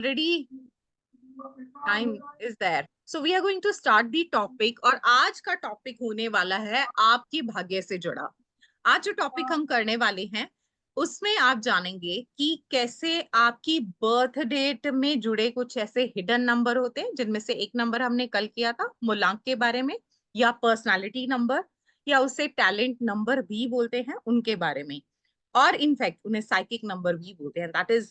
Already time is there. So we are going to start the topic और आज का topic होने वाला है आपकी भाग्य से जुड़ा। आज जो टॉपिक हम करने वाले हैं उसमें आप जानेंगे कि कैसे आपकी बर्थ डेट में जुड़े कुछ ऐसे हिडन नंबर होते हैं, जिनमें से एक नंबर हमने कल किया था मूलांक के बारे में, या पर्सनालिटी नंबर, या उसे टैलेंट नंबर भी बोलते हैं उनके बारे में, और इनफैक्ट उन्हें साइकिक नंबर भी बोलते हैं। That is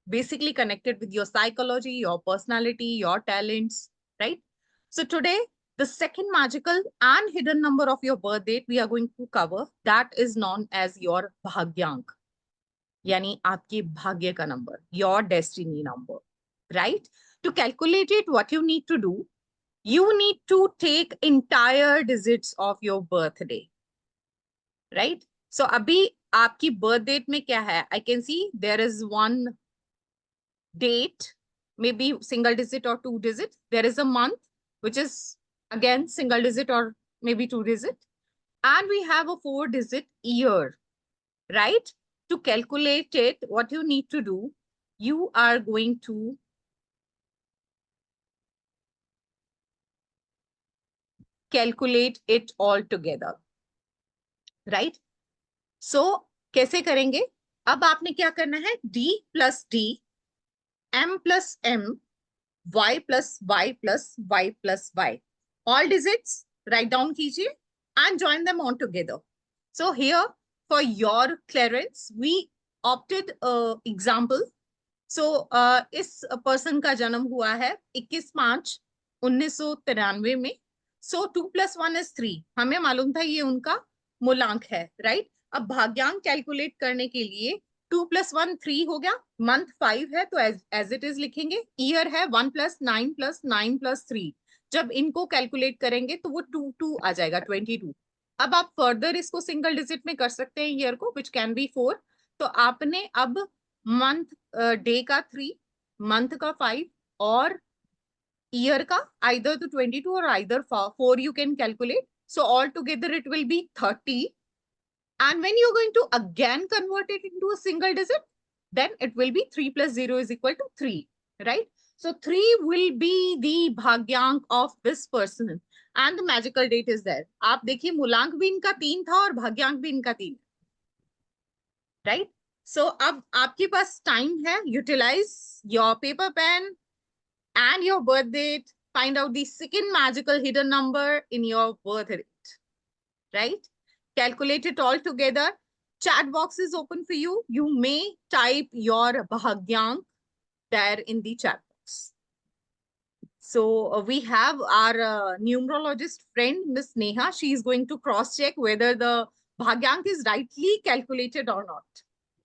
basically connected with your psychology, your personality, your talents, right? So today, the second magical and hidden number of your birth date we are going to cover, that is known as your bhagyank, yani aapke bhagya ka number, your destiny number, right? To calculate it, what you need to do, you need to take entire digits of your birthday, right? So abhi aapki birth date mein kya hai? I can see there is one date, maybe single digit or two digit. There is a month, which is again single digit or maybe two digit. And we have a 4-digit year, right? To calculate it, what you need to do, you are going to calculate it all together, right? So, कैसे करेंगे? अब आपने क्या करना है? D plus D, M plus M, y plus y plus y plus y. All digits, write down कीजिए and join them all together. So here, for your clearance, we opted example. So इस person का जन्म हुआ है 21 मार्च 1993 में. So 2 plus 1 is 3. हमें मालूम था ये उनका मूलांक है, right? अब भाग्यांक कैलकुलेट करने के लिए 2 plus 1 3 हो गया, मंथ 5 है तो एज इट इज लिखेंगे, ईयर है 1 plus 9 plus 9 plus 3. जब इनको कैलकुलेट करेंगे तो वो 2 आ जाएगा 22. अब आप फर्दर इसको सिंगल डिजिट में कर सकते हैं ईयर को, विच कैन बी 4. तो आपने अब मंथ डे का 3, मंथ का 5 और ईयर का either to 22 or either 4 you can calculate. So all together it will be 30. And when you're going to again convert it into a single digit, then it will be 3 plus 0 is equal to 3, right? So 3 will be the bhagyank of this person. And the magical date is there. आप देखिए मूलांक भी इनका 3 था और भाग्यांक भी इनका 3, right? So अब आपके पास टाइम है, utilize your paper pen and your birth date, find out the second magical hidden number in your birth date, right? Calculate it all together. Chat box is open for you. You may type your bhagyank there in the chat box. So we have our numerologist friend, Miss Neha. She is going to cross check whether the bhagyank is rightly calculated or not.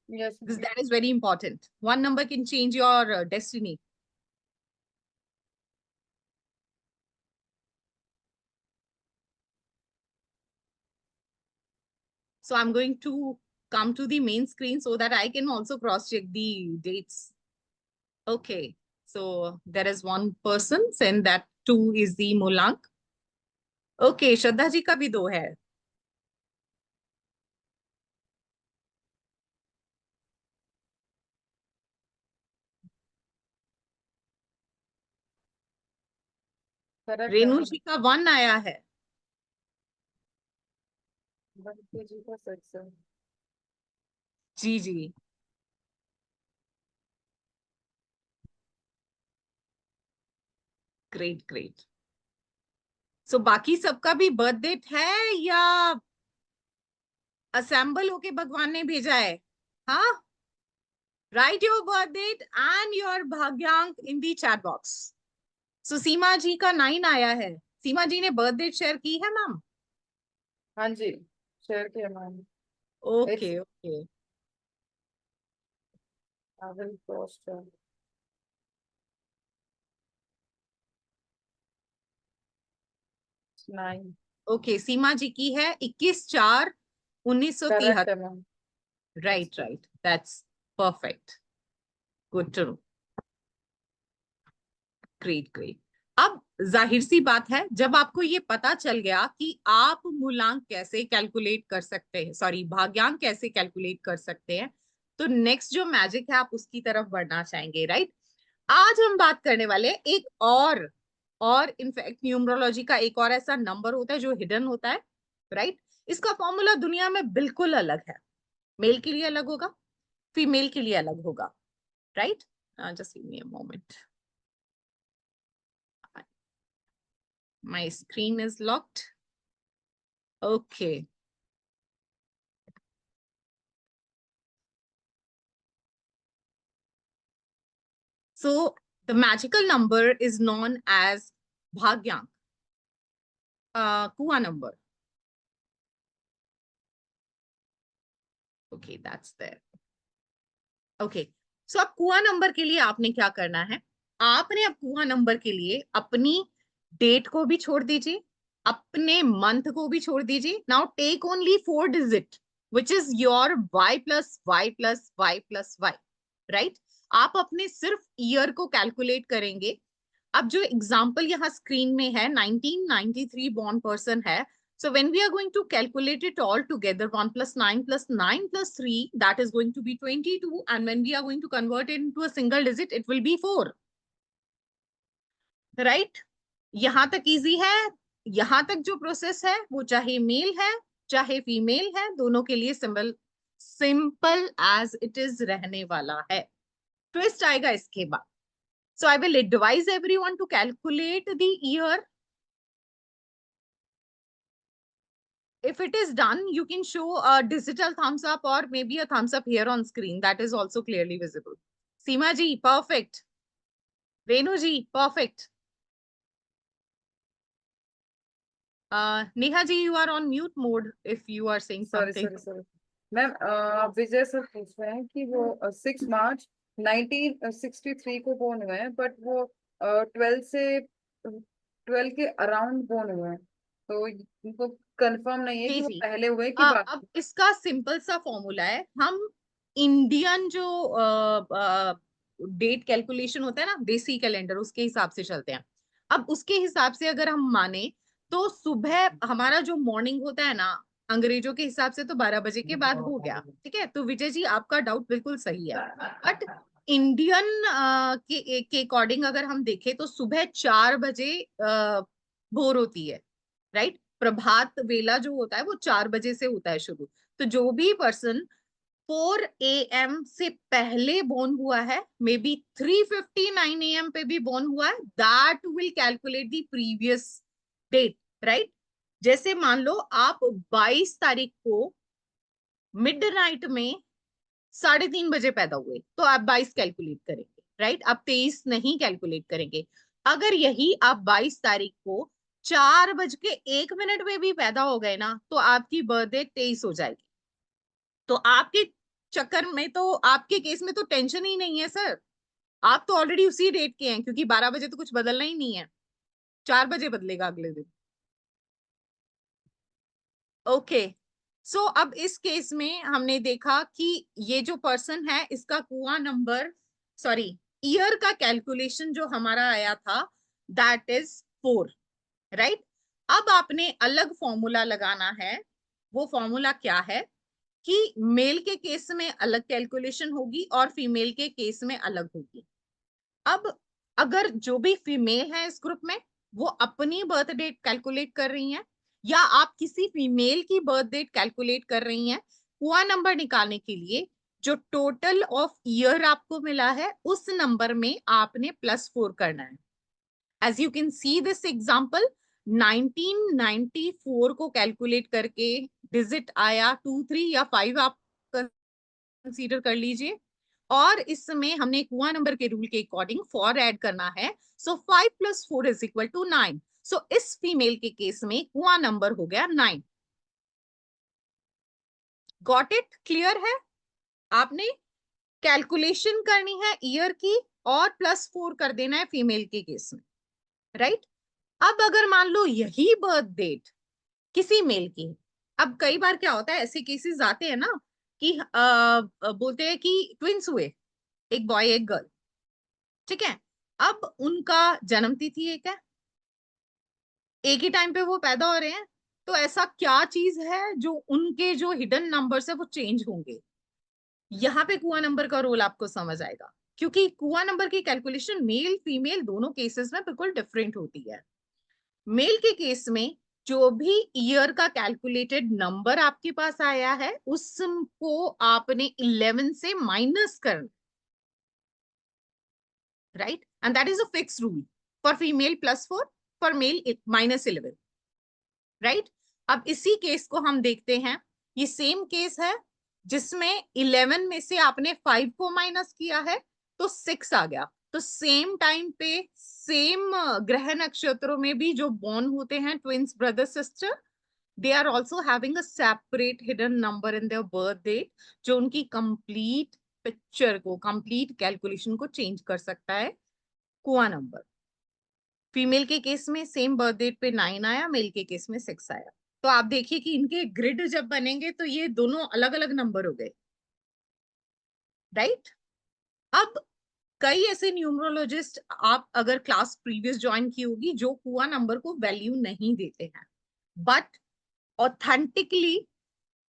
Yes. Because that is very important. One number can change your destiny. So I'm going to come to the main screen so that I can also cross check the dates. Okay, so there is one person and that 2 is the मूलांक. Okay, Shraddha ji का भी 2 है. रेणु जी का 1 आया है. जी का 6 है. जी जी. Great great. सो बाकी सबका भी बर्थ डेट है या असेंबल होके भगवान ने भेजा है? हाँ, write your birth date and your भाग्यांक in the chat box. So Seema ji का 9 आया है. सीमा जी ने बर्थ डेट शेयर की है मैम? हाँ जी, शेयर किया ma'am. Okay okay. I will post. 9. Okay, Seema ji की है 21/4/1973. करेक्ट है ma'am. Right right, that's perfect. Good to know. Great great. अब जाहिर सी बात है, जब आपको ये पता चल गया कि आप मूलांक कैसे कैलकुलेट कर सकते हैं, सॉरी भाग्यांक कैसे कैलकुलेट कर सकते हैं, तो नेक्स्ट जो मैजिक है आप उसकी तरफ बढ़ना चाहेंगे, राइट? आज हम बात करने वाले हैं एक और इनफैक्ट न्यूमरोलॉजी का एक और ऐसा नंबर होता है जो हिडन होता है, राइट। इसका फॉर्मूला दुनिया में बिल्कुल अलग है। मेल के लिए अलग होगा, फीमेल के लिए अलग होगा, right. Just give me a moment, my screen is locked. Okay, so the magical number is known as Bhagyank, Kua number. Okay, that's there. Okay, so अब कुआ नंबर के लिए आपने क्या करना है, आपने अब कुआ नंबर के लिए अपनी डेट को भी छोड़ दीजिए, अपने मंथ को भी छोड़ दीजिए। Now take only 4 digit which is your y plus y plus y plus y, right. आप अपने सिर्फ ईयर को कैलकुलेट करेंगे। अब जो एग्जाम्पल यहाँ स्क्रीन में है 1993 बॉर्न पर्सन है, so when we are going to calculate it all together, 1 plus 9 plus 9 plus 3, that is going to be 22, and when we are going to convert it into a single digit, it will be 4, right? यहां तक easy है। यहां तक जो process है वो चाहे mail है चाहे फीमेल है, दोनों के लिए सिंपल एज इट इज रहने वाला है। ट्विस्ट आएगा इसके बाद। So I will advise everyone to calculate the year. If it is done, you can show a digital thumbs up or maybe a thumbs up here on screen. That is also clearly visible. Seema ji, perfect. Renu ji, perfect. Neha ji, you are on mute mode if you are saying sorry something. Sorry sorry ma'am, Vijay sir पूछ रहे हैं कि वो 6 मार्च 1963 को born हुए हैं, but वो 12 के अराउंड बोर्न हुए हैं, तो उनको कंफर्म नहीं है जी कि वो जी। पहले हुए कि बाद अब इसका सिंपल सा फॉर्मूला है, हम इंडियन जो डेट कैलकुलेशन होता है ना, देसी कैलेंडर, उसके हिसाब से चलते हैं। अब उसके हिसाब से अगर हम माने तो सुबह हमारा जो मॉर्निंग होता है ना, अंग्रेजों के हिसाब से तो 12 बजे के बाद हो गया, ठीक है। तो विजय जी आपका डाउट बिल्कुल सही है, बट इंडियन के अकॉर्डिंग अगर हम देखें तो सुबह 4 बजे भोर होती है, राइट। प्रभात वेला जो होता है वो 4 बजे से होता है शुरू। तो जो भी पर्सन 4 AM से पहले बोर्न हुआ है, मे बी 3:59 AM पे भी बोर्न हुआ है, that will calculate the previous date, right. जैसे मान लो आप 22 तारीख को मिडनाइट में 3:30 बजे पैदा हुए, तो आप 22 कैलकुलेट करेंगे, राइट। आप 23 नहीं कैलकुलेट करेंगे। अगर यही आप 22 तारीख को 4:01 में भी पैदा हो गए ना, तो आपकी बर्थडे 23 हो जाएगी। तो आपके चक्कर में तो, आपके केस में तो टेंशन ही नहीं है सर, आप तो ऑलरेडी उसी डेट के हैं, क्योंकि 12 बजे तो कुछ बदलना ही नहीं है, 4 बजे बदलेगा अगले दिन। ओके, सो अब इस केस में हमने देखा कि ये जो पर्सन है इसका कुआ नंबर, सॉरी, ईयर का कैलकुलेशन जो हमारा आया था दैट इज 4, राइट। अब आपने अलग फॉर्मूला लगाना है। वो फॉर्मूला क्या है कि मेल के केस में अलग कैलकुलेशन होगी और फीमेल के केस में अलग होगी। अब अगर जो भी फीमेल है इस ग्रुप में वो अपनी बर्थ डेट कैलकुलेट कर रही हैं, या आप किसी फीमेल की बर्थ डेट कैलकुलेट कर रही हैं, हुआ नंबर निकालने के लिए जो टोटल ऑफ ईयर आपको मिला है उस नंबर में आपने +4 करना है। As you can see this example, 1994 को कैलकुलेट करके डिजिट आया 2 3 या 5, आप कंसीडर कर लीजिए। और इसमें हमने कुआ नंबर के रूल के अकॉर्डिंग 4 ऐड करना है, सो 5 + 4 = 9। सो इस फीमेल के केस में कुआ नंबर हो गया 9। Got it? क्लियर है? आपने कैलकुलेशन करनी है ईयर की और +4 कर देना है फीमेल के केस में, राइट। अब अगर मान लो यही बर्थ डेट किसी मेल की, अब कई बार क्या होता है, ऐसे केसेस आते हैं ना कि बोलते हैं कि ट्विंस हुए, एक बॉय एक गर्ल, ठीक है। अब उनका जन्म तिथि एक है, एक ही टाइम पे वो पैदा हो रहे हैं, तो ऐसा क्या चीज है जो उनके जो हिडन नंबर्स है वो चेंज होंगे। यहाँ पे कुआ नंबर का रोल आपको समझ आएगा। क्योंकि कुआ नंबर की कैलकुलेशन मेल फीमेल दोनों केसेस में बिल्कुल डिफरेंट होती है। मेल के केस में जो भी ईयर का कैलकुलेटेड नंबर आपके पास आया है उसको आपने 11 से माइनस करना, right, and that is a fix rule for female +4, for male -11, right. अब इसी केस को हम देखते हैं, ये सेम केस है जिसमें 11 में से आपने 5 को माइनस किया है तो 6 आ गया। तो सेम टाइम पे सेम ग्रह नक्षत्रों में भी जो बॉर्न होते हैं twins brother sister, they are also having a separate hidden number in their birth date, जो उनकी कंप्लीट पिक्चर को, कंप्लीट कैलकुलेशन को चेंज कर सकता है। कुआ नंबर फीमेल के केस में सेम बर्थ डेट पे 9 आया, मेल के केस में 6 आया। तो आप देखिए कि इनके ग्रिड जब बनेंगे तो ये दोनों अलग अलग नंबर हो गए, राइट। अब कई ऐसे न्यूमरोलॉजिस्ट, आप अगर क्लास प्रीवियस ज्वाइन की होगी, जो कुआ नंबर को वैल्यू नहीं देते हैं, बट ऑथेंटिकली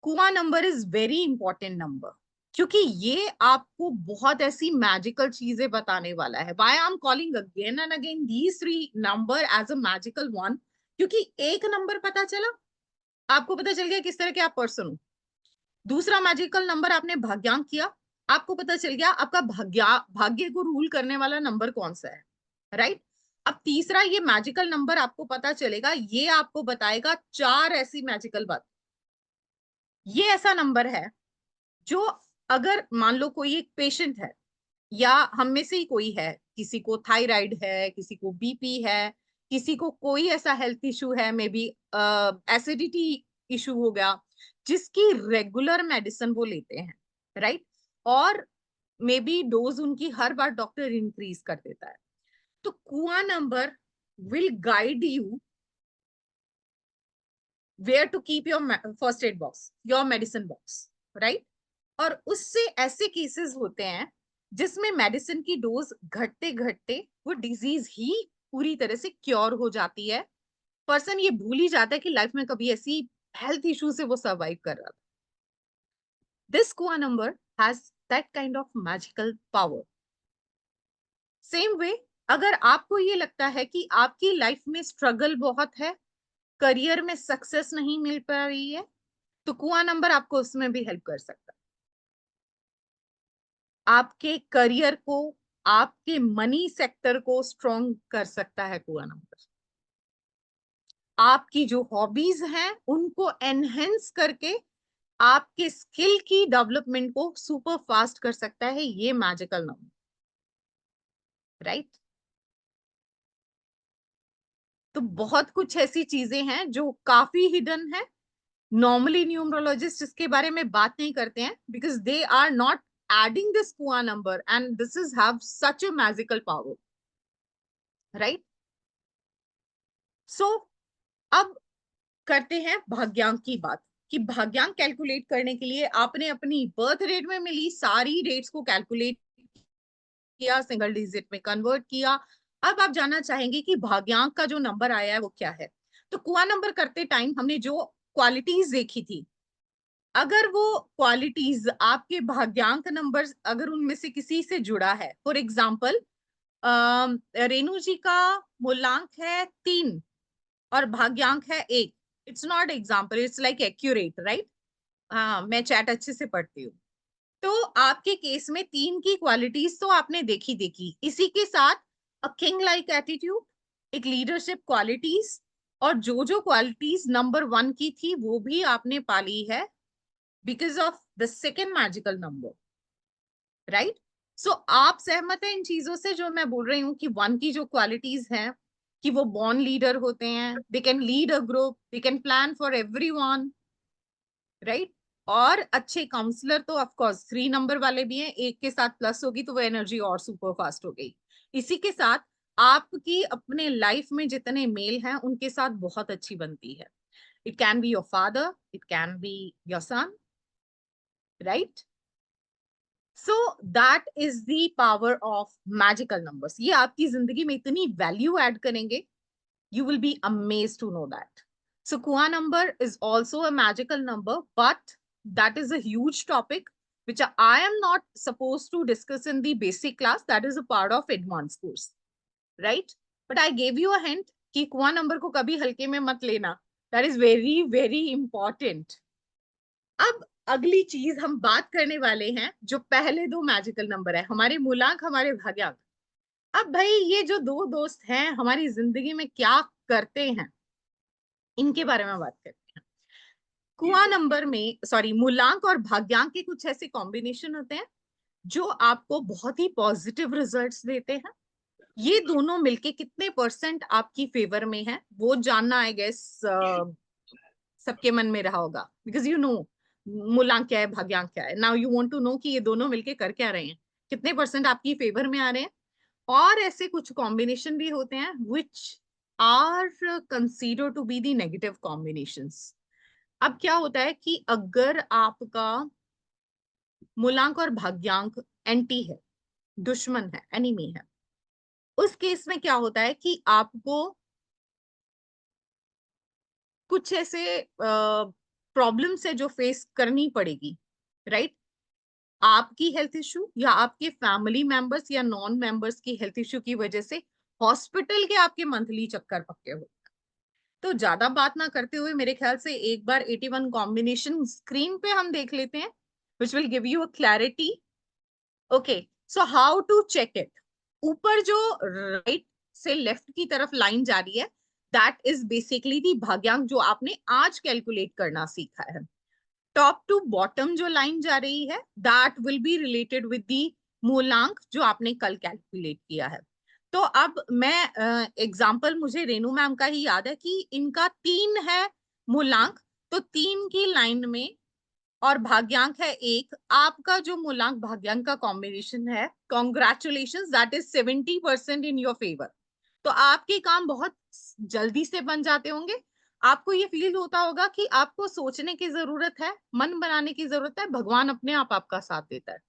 कुआ number is very important number, क्योंकि ये आपको बहुत ऐसी मैजिकल चीजें बताने वाला है। Why I am calling again and again these 3 number as a magical one, क्योंकि एक नंबर पता चला, आपको पता चल गया किस तरह के आप पर्सन हो। दूसरा मैजिकल नंबर आपने भाग्यांक किया, आपको पता चल गया आपका भाग्य को रूल करने वाला नंबर कौन सा है, राइट। अब तीसरा ये मैजिकल नंबर आपको पता चलेगा, ये आपको बताएगा 4 ऐसी मैजिकल बात। ये ऐसा नंबर है जो, अगर मान लो कोई एक पेशेंट है, या हम में से ही कोई है, किसी को थायराइड है, किसी को बीपी है, किसी को कोई ऐसा हेल्थ इशू है, मे बी एसिडिटी इशू हो गया, जिसकी रेगुलर मेडिसिन वो लेते हैं, राइट, और मे बी डोज उनकी हर बार डॉक्टर इंक्रीज कर देता है, तो Kua number will guide you where to keep your first aid box, your medicine box, right. और उससे ऐसे केसेस होते हैं जिसमें मेडिसिन की डोज घटते घटते वो डिजीज ही पूरी तरह से क्योर हो जाती है। पर्सन ये भूल ही जाता है कि लाइफ में कभी ऐसी हेल्थ इशू से वो सर्वाइव कर रहा था। This kua number has that kind of magical power. Same way, अगर आपको ये लगता है कि आपकी लाइफ में स्ट्रगल बहुत है, करियर में सक्सेस नहीं मिल पा रही है, तो कुआ नंबर आपको उसमें भी हेल्प कर सकता है। आपके करियर को, आपके मनी सेक्टर को स्ट्रॉन्ग कर सकता है कुआ नंबर। आपकी जो हॉबीज हैं उनको एनहेंस करके आपके स्किल की डेवलपमेंट को सुपर फास्ट कर सकता है ये मैजिकल नंबर, राइट। तो बहुत कुछ ऐसी चीजें हैं जो काफी हिडन है। नॉर्मली न्यूमरोलॉजिस्ट इसके बारे में बात नहीं करते हैं, because they are not adding this kua number and this is have such a magical power, right. So अब करते हैं भाग्यांक की बात, कि भाग्यांक कैलकुलेट करने के लिए आपने अपनी बर्थ रेट में मिली सारी रेट्स को कैलकुलेट किया, सिंगल डिजिट में कन्वर्ट किया। अब आप जानना चाहेंगे कि भाग्यांक का जो नंबर आया है वो क्या है। तो कुआ नंबर करते टाइम हमने जो क्वालिटीज देखी थी, अगर वो क्वालिटीज आपके भाग्यांक नंबर, अगर उनमें से किसी से जुड़ा है, फॉर एग्जाम्पल रेणु जी का मूलांक है 3 और भाग्यांक है 1, it's not example, it's like accurate, right. हाँ, मैं चैट अच्छे से पढ़ती हूँ। तो आपके केस में 3 की क्वालिटीज तो आपने देखी देखी, इसी के साथ अ किंग लाइक एटीट्यूड, एक लीडरशिप क्वालिटीज, और जो जो क्वालिटीज नंबर 1 की थी वो भी आपने पाली है because of the second magical number, right. So आप सहमत हैं इन चीजों से जो मैं बोल रही हूँ कि 1 की जो क्वालिटीज हैं, कि वो बॉर्न लीडर होते हैं, they can lead a group, they can plan for everyone, right. और अच्छे काउंसलर तो ऑफ कोर्स 3 नंबर वाले भी हैं, एक के साथ प्लस होगी तो वो एनर्जी और सुपर फास्ट हो गई। इसी के साथ आपकी अपने लाइफ में जितने मेल हैं उनके साथ बहुत अच्छी बनती है। It can be your father, it can be your son, right. So that is the power of magical numbers. ये आपकी जिंदगी में इतनी वैल्यू ऐड करेंगे, you will be amazed to know that. So Kua number is also a magical number, but that is a huge topic. which I am not supposed to discuss in the basic class. That is a part of advanced course, right? But I gave you a hint कि कुआं number को कभी हल्के में मत लेना. That is very very important. अब अगली चीज हम बात करने वाले हैं जो पहले दो मैजिकल नंबर है, हमारे मूलांक, हमारे भाग्यांक. अब भाई ये जो दो दोस्त हैं हमारी जिंदगी में क्या करते हैं, इनके बारे में बात करते हैं. कुआं नंबर में, सॉरी, मूलांक और भाग्यांक के कुछ ऐसे कॉम्बिनेशन होते हैं जो आपको बहुत ही पॉजिटिव रिजल्ट्स देते हैं. ये दोनों मिलके कितने परसेंट आपकी फेवर में है वो जानना आई गेस सबके मन में रहा होगा, बिकॉज यू नो मूलांक क्या है, भाग्यांक क्या है. Now you want to know कि ये दोनों मिलके कर क्या रहे हैं, कितने परसेंट आपकी फेवर में आ रहे हैं. और ऐसे कुछ कॉम्बिनेशन भी होते हैं which are consider to be the negative combinations. अब क्या होता है कि अगर आपका मूलांक और भाग्यांक एंटी है, दुश्मन है, एनिमी है, उस केस में क्या होता है कि आपको कुछ ऐसे प्रॉब्लम्स है जो फेस करनी पड़ेगी, राइट? आपकी हेल्थ इशू या आपके फैमिली मेंबर्स या नॉन मेंबर्स की हेल्थ इशू की वजह से हॉस्पिटल के आपके मंथली चक्कर पक्के हो. तो ज्यादा बात ना करते हुए मेरे ख्याल से एक बार 81 कॉम्बिनेशन स्क्रीन पे हम देख लेते हैं, which will give you a clarity. Okay, so how to check it. ऊपर जो राइट से लेफ्ट की तरफ लाइन जा रही है, दैट इज बेसिकली दी भाग्यांक जो आपने आज कैलकुलेट करना सीखा है. टॉप टू बॉटम जो लाइन जा रही है, that will be related with the मूलांक जो आपने कल कैलकुलेट किया है. तो अब मैं एग्जाम्पल मुझे रेनू मैम का ही याद है कि इनका 3 है मूलांक, तो 3 की लाइन में और भाग्यांक है 1. आपका जो मूलांक भाग्यांक का कॉम्बिनेशन है, congratulation, that is 70% in your favour. तो आपके काम बहुत जल्दी से बन जाते होंगे. आपको ये फील होता होगा कि आपको सोचने की जरूरत है, मन बनाने की जरूरत है, भगवान अपने आप आपका साथ देता है.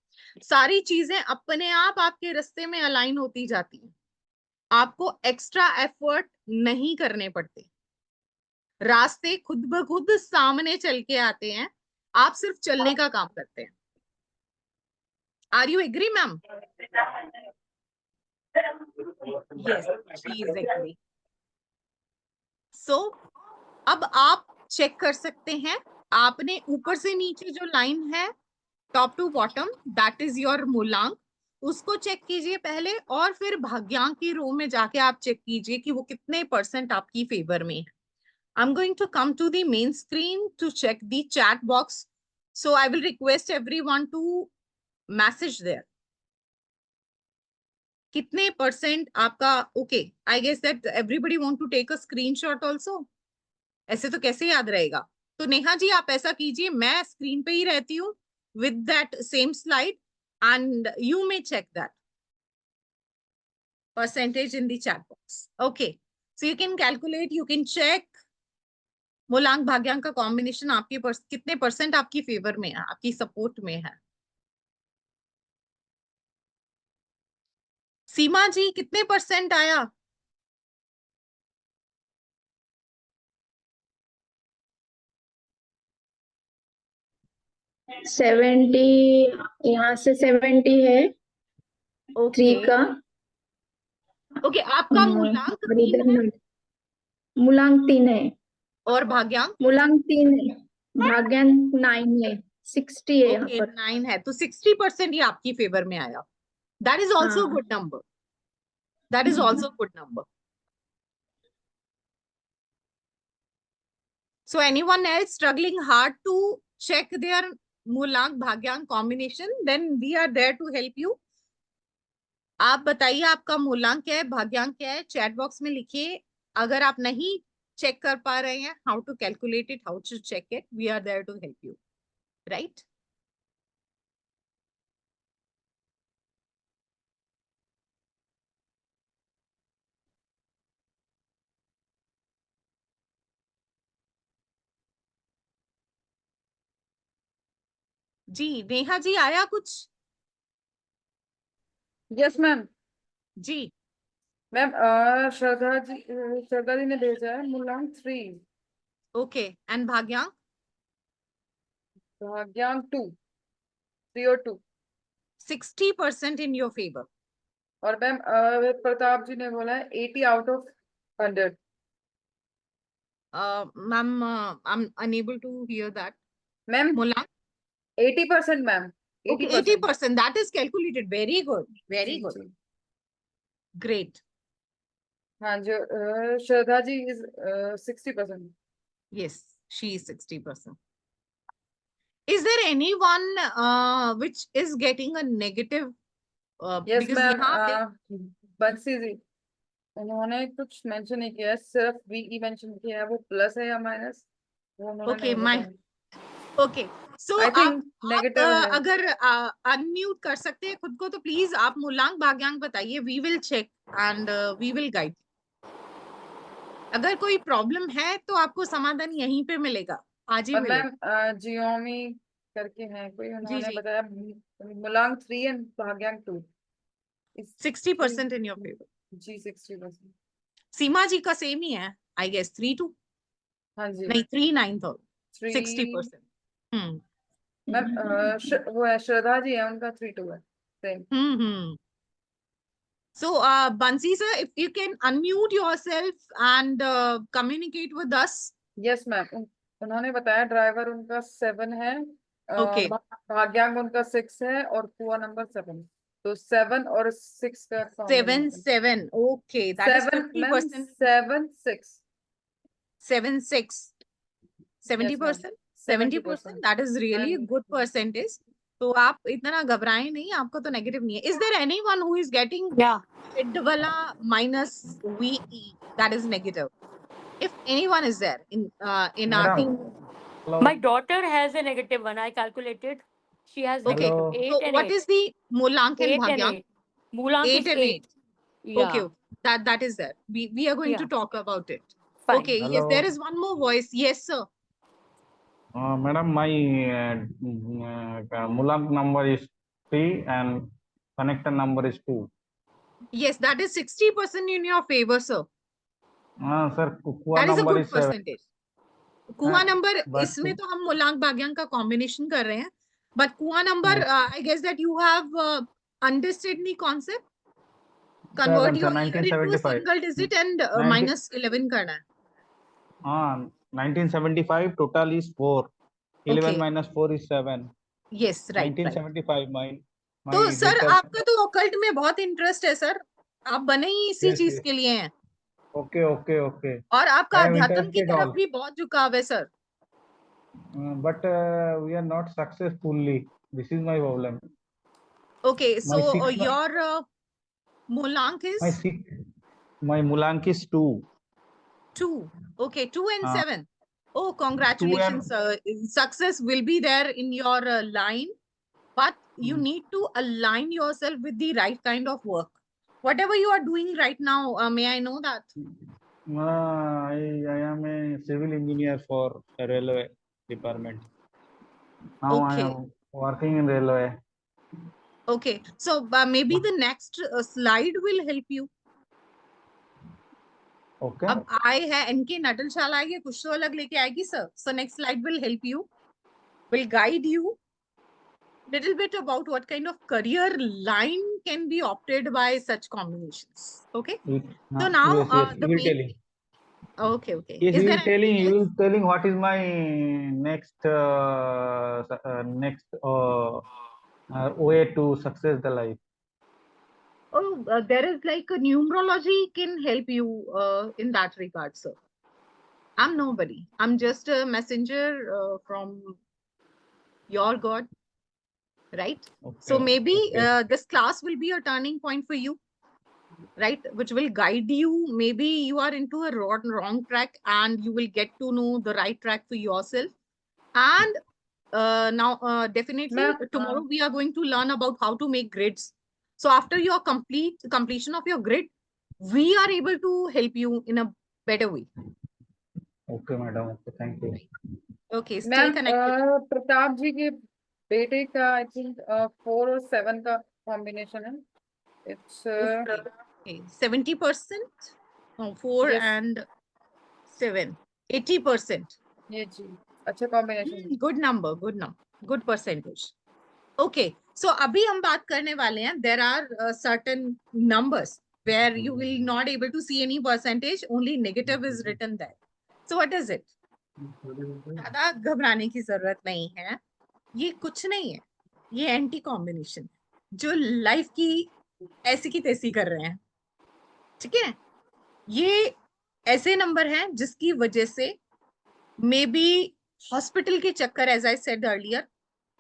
सारी चीजें अपने आप आपके रास्ते में अलाइन होती जाती हैं. आपको एक्स्ट्रा एफर्ट नहीं करने पड़ते, रास्ते खुद ब खुद सामने चल के आते हैं, आप सिर्फ चलने का काम करते हैं. Are you agree ma'am? Yes, she is agree. So अब आप चेक कर सकते हैं, आपने ऊपर से नीचे जो लाइन है top to bottom, that is your मूलांक, उसको चेक कीजिए पहले, और फिर भाग्यांक की रो में जाके आप चेक कीजिए कि वो कितने परसेंट आपकी फेवर में है. I'm going to come to the main screen to check the chat box. So I will request everyone to message there. कितने परसेंट आपका okay? I guess that everybody want to take a screenshot also. ऐसे तो कैसे याद रहेगा? तो नेहा जी आप ऐसा कीजिए, मैं स्क्रीन पे ही रहती हूँ with that same slide and you may check that percentage in the chat box. Okay, so you can calculate, you can check मूलांक भाग्यांक का कॉम्बिनेशन आपके कितने परसेंट आपकी फेवर में है, आपकी सपोर्ट में है. सीमा जी कितने परसेंट आया? 70, यहाँ से 70 है. ओके 3 का. ओके, आपका मूलांक और 3 इधर है मूलांक 3 है. और भाग्यांक मूलांक 3 है, भाग्यांक 9 है. 60 है यहाँ ओके पर. 9 है, तो 60% ये आपकी फेवर में आया. दैट इज ऑल्सो हाँ. Good number. That is also good number. So anyone else struggling hard to check their मूलांक भाग्यांक combination, then we are there to help you. आप बताइए आपका मूलांक क्या है, भाग्यांक क्या है, चैट बॉक्स में लिखिए. अगर आप नहीं चेक कर पा रहे हैं how to calculate it, how to check it, we are there to help you, right? जी नेहा जी आया कुछ? Yes ma'am. जी मैम श्रद्धा जी ने भेजा है मूलांक 3, ओके, एंड भाग्यांक? भाग्यांक 2, 3 और 2? 60% in your favor. और मैम प्रताप जी ने बोला है 80 out of 100. Ma'am, I'm unable to hear that. Ma'am Mulang? 80% ma'am. Okay, 80%. That is calculated. Very good. Very जी, good. जी. Great. हाँ जो Shraddha ji is 60%. Yes, she is 60%. Is there anyone which is getting a negative? Yes Because ma'am. यहाँ बंसी जी उन्होंने कुछ mention नहीं किया है, सिर्फ वी मेंशन किया है. वो प्लस है या माइनस वो उन्होंने Okay, नहीं my बताया. okay. So I think आप negative है. अगर अनम्यूट कर सकते हैं खुद को तो प्लीज आप मुलांग भाग्यांग बताइए. We will check and we will guide. अगर कोई प्रॉब्लम है तो आपको समाधान यहीं पे मिलेगा. आज ही और मिलेगा. मैम जियोमी करके हैं कोई, उन्होंने जी. बताया मुलांग 3 एंड भाग्यांग 2. 60% in your favor. जी 60%. सीमा जी का सेम ही है. I guess 3-2. हाँ जी. नहीं 3-9 तो 3. 60%. मैम वो है श्रद्धा जी है, उनका 3-2 है same. So, Bansi sir, if you can unmute yourself and communicate with us. Yes ma'am. उन्होंने बताया ड्राइवर उनका 7 है. Okay. भाग्यांग उनका 6 है और कुआ नंबर 7. तो 7 और 6 का 7-7. Okay, that is 50%. 7-6. 7-6. 70%. 70%. That is really a good percentage. तो आप इतना घबराएं नहीं, आपको तो नेगेटिव नहीं है. Is there anyone who is getting head वाला minus VE that is negative? If anyone is there in our team. Hello. My daughter has a negative one. I calculated. She has Okay. negative 8 So and what 8. is the Mulank and 8 and Bhagyang? 8. Mulank 8 is and 8. 8. Yeah. Okay. That is there. We are going to Yeah. talk about it. Fine. Okay. Yes, Hello. there is one more voice. Yes, sir. Madam, my Mulank number is 3 and connector number is 2. Yes, that is 60% in your favor, sir. Sir, Kua That is a number good is 7. percentage. कुआ number but- इसमें तो हम मुलांक भाग्यांग का combination कर रहे हैं. But Kua number I guess that you have understood the concept. Convert your year into a 1975. Single digit and minus 11 करना है. 1975 total is 4. 11 Okay. minus 4 is 7. Yes, right. 1975 my तो सर data- आपका तो occult में बहुत interest है sir. आप बने ही इसी Yes, चीज yes. के लिए हैं. Okay. और आपका I am अध्यात्म की interested तरफ all. भी बहुत झुकाव है sir. But we are not successfully. This is my problem. Okay, so My six month- your Mulank is My Mulank is 2. 2. Okay, 2 and 7. Oh, 2 congratulations. Success will be there in your line, but you need to align yourself with the right kind of work. Whatever you are doing right now, may I know that? I am a civil engineer for a railway department. Now Okay. I am working in railway. Okay, so maybe the next slide will help you. Okay. अब आए है इनके नटलशाल आएगी, कुछ तो अलग लेके आएगी sir. So next slide will help you, will guide you little bit about what kind of career line can be opted by such combinations. Okay. So now yes, the you will main. telling. Okay. Yes, Is you there will telling. anything You else? will telling what is my next way to success the life. Oh, there is like a numerology can help you in that regard, sir. I'm nobody. I'm just a messenger from your God, right? Okay. So maybe okay. this class will be a turning point for you, right? Which will guide you. Maybe you are into a wrong track and you will get to know the right track for yourself. And now definitely Ma'am, tomorrow we are going to learn about how to make grids. So after your completion of your grid, we are able to help you in a better way. Okay, madam. Okay, thank you. Okay, stay ma'am connected. Pratap ji के बेटे का I think 4 और 7 का combination है. It's Okay, 70%, 4 Yes. and 7, 80%. ये जी अच्छा combination. Good number, good percentage. Okay, so अभी हम बात करने वाले हैं, there are certain numbers where you will not able to see any percentage, only negative is written there. So what is it? ज्यादा घबराने की जरूरत नहीं है, ये कुछ नहीं है, ये एंटी कॉम्बिनेशन जो लाइफ की ऐसी की तैसी कर रहे हैं, ठीक है। ये ऐसे नंबर हैं जिसकी वजह से मे बी हॉस्पिटल के चक्कर, एज आई सेड अर्लियर,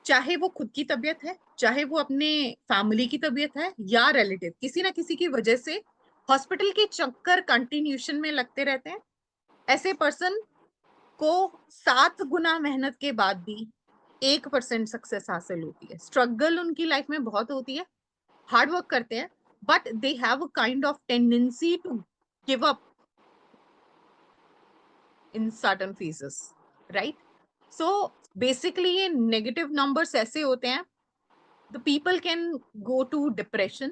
चाहे वो खुद की तबीयत है, चाहे वो अपने फैमिली की तबीयत है, या रिलेटिव, किसी ना किसी की वजह से हॉस्पिटल के चक्कर कंटिन्यूशन में लगते रहते हैं। ऐसे पर्सन को 7 गुना मेहनत के बाद भी 1% सक्सेस हासिल होती है। स्ट्रगल उनकी लाइफ में बहुत होती है, हार्ड वर्क करते हैं, but they have a kind of tendency to give up in certain phases, right. So basically ये नेगेटिव नंबर्स ऐसे होते हैं, the people can go to depression,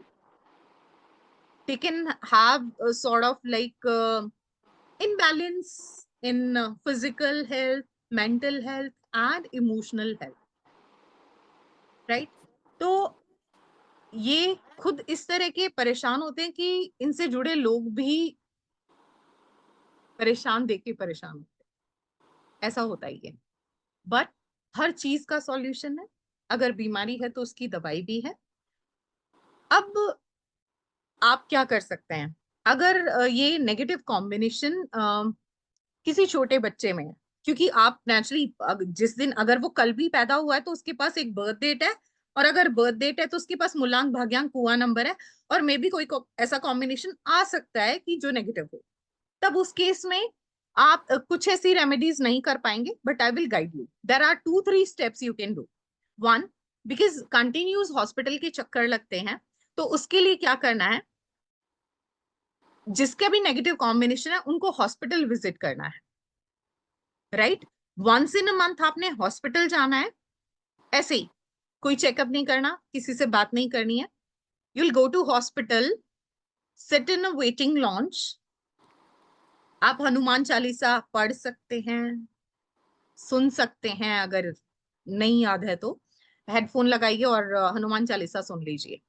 they can have a sort of like imbalance in physical health, mental health and emotional health, right? तो ये खुद इस तरह के परेशान होते हैं कि इनसे जुड़े लोग भी परेशान देख के परेशान होते हैं, ऐसा होता ही है। बट हर चीज का सॉल्यूशन है, अगर बीमारी है तो उसकी दवाई भी है। अब आप क्या कर सकते हैं, अगर ये नेगेटिव कॉम्बिनेशन किसी छोटे बच्चे में है, क्योंकि आप नेचुरली जिस दिन, अगर वो कल भी पैदा हुआ है तो उसके पास एक बर्थ डेट है, और अगर बर्थ डेट है तो उसके पास मूलांक, भाग्यांक, कुआ नंबर है, और मे बी कोई ऐसा कॉम्बिनेशन आ सकता है कि जो नेगेटिव हो। तब उस केस में आप कुछ ऐसी रेमेडीज नहीं कर पाएंगे, but I will guide you. There are 2-3 steps you can do. One, because continuous hospital के चक्कर लगते हैं, तो उसके लिए क्या करना है, जिसका भी नेगेटिव कॉम्बिनेशन है उनको हॉस्पिटल विजिट करना है, right. Once in a month आपने हॉस्पिटल जाना है, ऐसे ही कोई चेकअप नहीं करना, किसी से बात नहीं करनी है। You will go to hospital, sit in a waiting lounge, आप हनुमान चालीसा पढ़ सकते हैं, सुन सकते हैं, अगर नहीं याद है तो हेडफोन लगाइए और हनुमान चालीसा सुन लीजिए।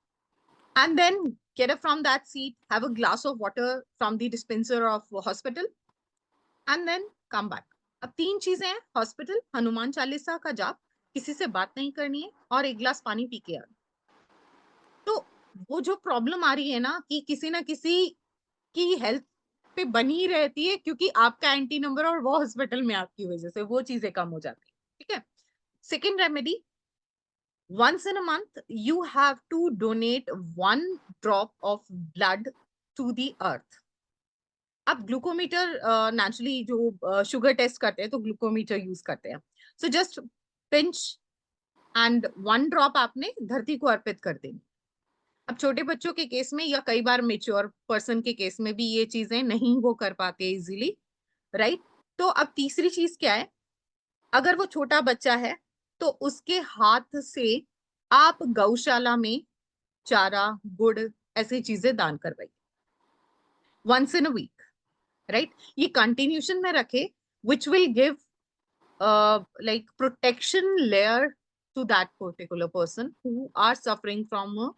And then get up from that seat, have a glass of water from the dispenser of hospital, and then come back. अब 3 चीजें हैं, हॉस्पिटल, हनुमान चालीसा का जाप, किसी से बात नहीं करनी है, और एक गिलास पानी पी के आना। तो वो जो प्रॉब्लम आ रही है ना कि किसी ना किसी की हेल्थ पे बनी रहती है, क्योंकि आपका एंटी नंबर और वो हॉस्पिटल में आपकी वजह से, वो चीजें कम हो जाती है, ठीक है। Second remedy, once in a month you have to donate 1 drop of blood to the earth. अब ग्लूकोमीटर, नेचुरली जो शुगर टेस्ट करते हैं तो ग्लूकोमीटर यूज करते हैं, so just pinch and 1 drop आपने धरती को अर्पित कर देनी। अब छोटे बच्चों के केस में या कई बार मेच्योर पर्सन के केस में भी ये चीजें नहीं वो कर पाते इजीली, राइट। तो अब तीसरी चीज क्या है, अगर वो छोटा बच्चा है तो उसके हाथ से आप गौशाला में चारा, गुड़, ऐसी चीजें दान करवाइए once in a week, right. ये कंटिन्यूशन में रखे, which will give like protection layer to that particular person who are suffering from a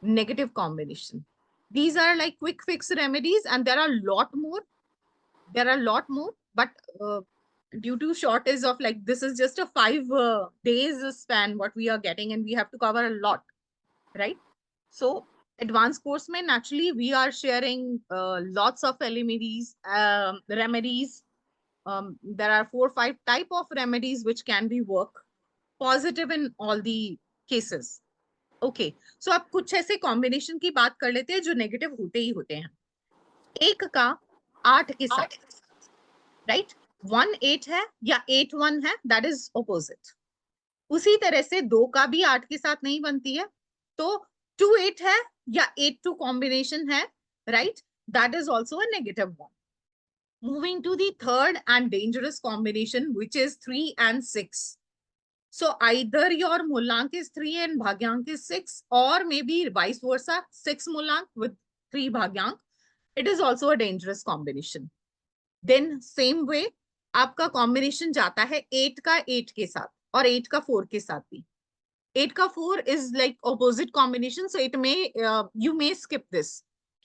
negative combination. These are like quick fix remedies, and there are a lot more. But due to shortage of, like, this is just a 5 days span what we are getting, and we have to cover a lot, right? So advanced course mein naturally we are sharing lots of remedies. There are 4-5 type of remedies which can be work positive in all the cases. Okay, so अब कुछ ऐसे combination की बात कर लेते हैं जो negative होते ही होते हैं। 1 का 8 के साथ, राइट, 1 8 है या 8 1 है, दैट इज ऑपोजिट। उसी तरह से 2 का भी 8 के साथ नहीं बनती है, तो 2 8 है या 8 2 कॉम्बिनेशन है, right, that is also a negative one. Moving to the third and dangerous combination, which is 3 and 6. So either your Mulank is 3 and Bhagyank is 6, or maybe vice versa, 6 Mulank with 3 Bhagyank. It is also a dangerous combination. Then same way, आपका combination जाता है 8 का 8 के साथ और 8 का 4 के साथ भी. 8 का 4 is like opposite combination, so it may you may skip this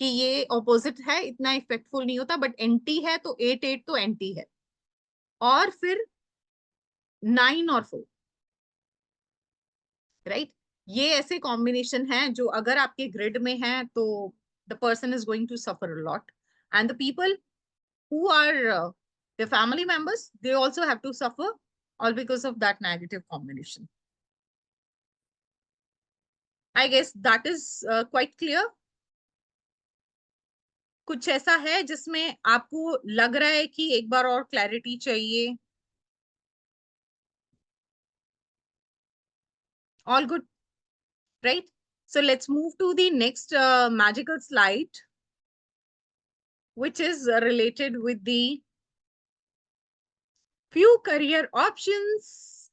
कि ये opposite है, इतना इफेक्टफुल नहीं होता, बट एंटी है तो 8 तो एंटी है। और फिर 9 और 4, राइट? ये ऐसे कॉम्बिनेशन है जो अगर आपके ग्रिड में है तो the person is going to suffer a lot, and the people who are the family members, they also have to suffer all because of that negative combination. I guess that is quite clear. कुछ ऐसा है जिसमें आपको लग रहा है कि एक बार और क्लैरिटी चाहिए? All good, right? So let's move to the next magical slide, which is related with the few career options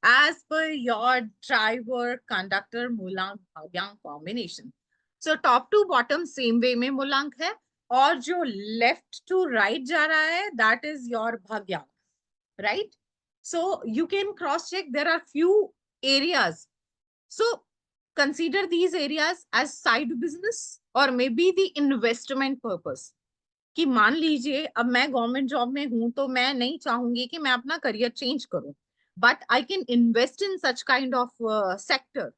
as per your driver conductor मूलांक भाग्यांक combination. So top to bottom same way में मूलांक है, और जो left to right जा रहा है that is your भाग्यांक, right? So you can cross check, there are few areas, so consider these areas as side business or maybe the investment purpose. कि मान लीजिए अब मैं गवर्नमेंट जॉब में हूं तो मैं नहीं चाहूंगी कि मैं अपना करियर चेंज करूं, but I can invest in such kind of sector,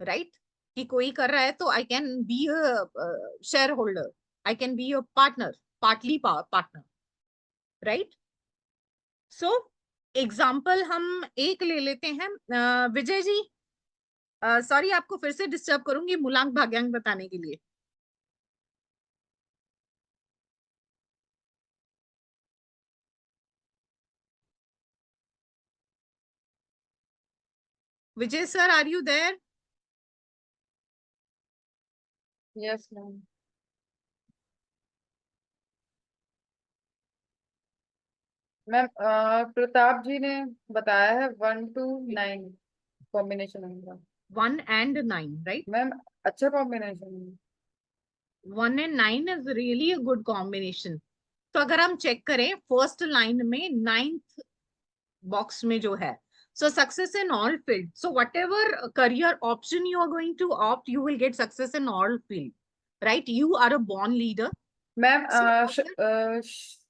right? कि कोई कर रहा है तो I can be a share holder, I can be a partner, partly partner, right? So example हम एक ले लेते हैं। विजय जी, सॉरी आपको फिर से डिस्टर्ब करूंगी मूलांक भाग्यांक बताने के लिए। Vijay sir, are you there? Yes ma'am. Ma'am Pratap ji ने बताया है 1 to 9 कॉम्बिनेशन होगा। 1 and 9, right? मैम अच्छा कॉम्बिनेशन है। 1 and 9 is really a good combination. तो अगर हम चेक करें फर्स्ट लाइन में 9th बॉक्स में जो है, so success in all field, so whatever career option you are going to opt, you will get success in all field, right? You are a born leader. Ma'am So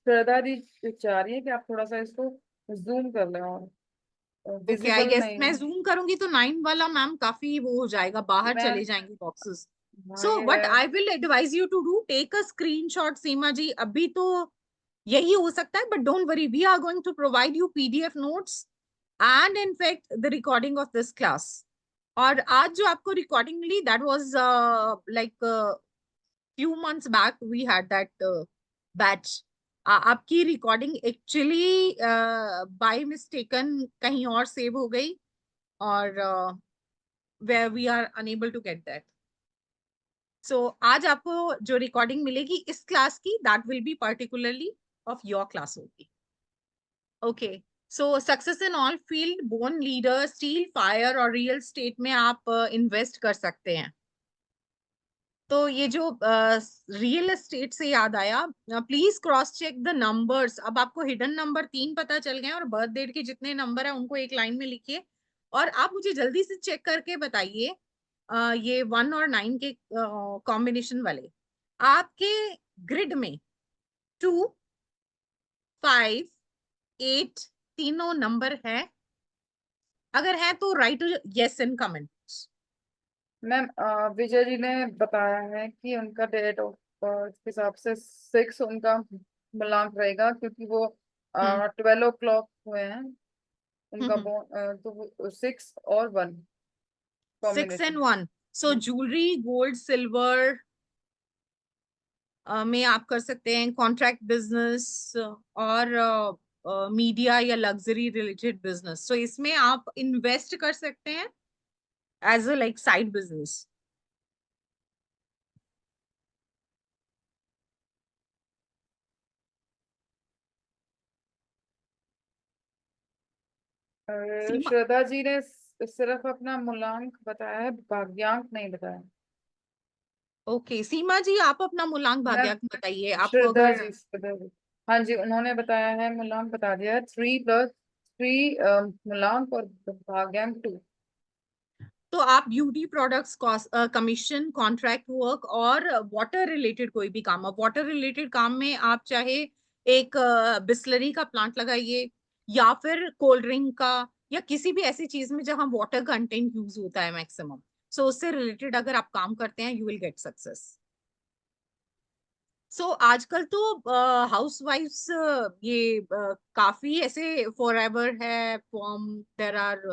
Shraddha ji चाह रही है कि आप थोड़ा सा इसको जूम कर लें और okay, I विजिबल guess नहीं मैं है। जूम करूंगी तो 9 वाला मैम काफी वो हो जाएगा, बाहर मैम चले जाएंगे बॉक्सेस। हाँ So ये what है। I will advise you to do, take a screenshot, सीमा जी, अभी तो यही हो सकता है, but don't worry, we are going to provide you PDF notes and in fact the recording of this class. और आज जो आपको recording milli, that was like few months back we had that batch. आपकी recording actually by mistaken कहीं और save हो गई, और where we are unable to get that. So आज आपको जो रिकॉर्डिंग मिलेगी इस क्लास की, that will be particularly of your class only. Okay, so success in all field, born leader, steel, fire और real estate में आप इन्वेस्ट कर सकते हैं। तो ये जो रियल एस्टेट से याद आया, please cross check the numbers. अब आपको हिडन नंबर 3 पता चल गए और बर्थ डेट के जितने नंबर है उनको एक लाइन में लिखिए, और आप मुझे जल्दी से चेक करके बताइए ये 1 और 9 के कॉम्बिनेशन वाले आपके ग्रिड में 2, 5, 8 तीनों नंबर है? अगर है तो write yes in comment. Ma'am Vijay ji ने बताया है कि उनका डेट ऑफ बर्थ के हिसाब से 6 उनका मूलांक रहेगा, क्योंकि वो 12 o'clock हुए हैं उनका तो 6 और 1 6 and combination. 1, so jewellery, gold, silver में आप कर सकते हैं, कॉन्ट्रैक्ट बिजनेस और मीडिया या लग्जरी रिलेटेड बिजनेस। सो इसमें आप इन्वेस्ट कर सकते हैं as a like side business. Shraddha ji ने सिर्फ अपना मूलांक बताया है, भाग्यांक नहीं बताया। ओके, सीमा जी आप अपना मूलांक भाग्यांक बताइए, आपको श्रद्धा अगर जी हाँ जी, उन्होंने बताया है, मूलांक बता दिया है 3 + 3 मूलांक और भाग्यांक 2। तो आप beauty products, commission, contract work और वाटर रिलेटेड कोई भी काम, अब वाटर रिलेटेड काम में आप चाहे एक बिस्लरी का प्लांट लगाइए या फिर कोल्ड ड्रिंक का या किसी भी ऐसी चीज में जहां वाटर कंटेंट यूज होता है मैक्सिमम, सो उससे रिलेटेड अगर आप काम करते हैं you will get success. So आजकल तो हाउस वाइफ्स ये काफी ऐसे फॉरएवर है form, there are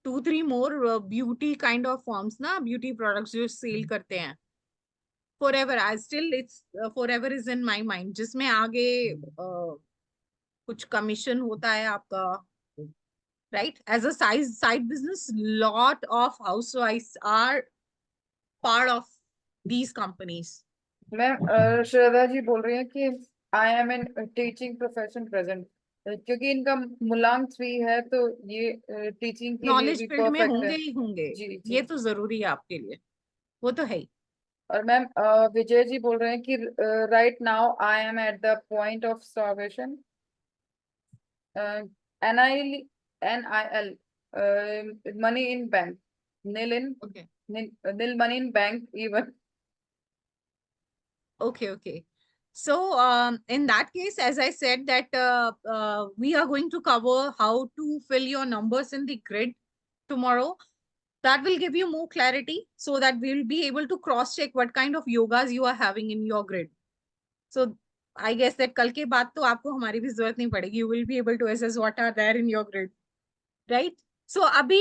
2-3 more beauty kind of forms ना, ब्यूटी प्रोडक्ट्स जो सेल करते हैं। Forever I still it's forever is in my mind, जिसमें आगे कुछ कमीशन होता है आपका, right, as a side business. Lot of हाउसवाइफ्स are part of these companies. Ma'am Shraddha ji बोल रही है कि I am in teaching profession present, क्योंकि इनका मूलांक 3 है तो ये टीचिंग के लिए नॉलेज भी फील्ड में परफेक्ट होंगे है। ही होंगे, जी ये जी। तो जरूरी है आपके लिए, वो तो है ही। और मैम विजय जी बोल रहे हैं कि right now I am at the point of starvation, NIL money in bank, nil in okay nil money in bank even. okay. So in that case, as I said that we are going to cover how to fill your numbers in the grid tomorrow. That will give you more clarity so that we'll be able to cross check what kind of yogas you are having in your grid. So I guess that कल के बाद तो आपको हमारी भी जरूरत नहीं पड़ेगी, you will be able to assess what are there in your grid, right? So अभी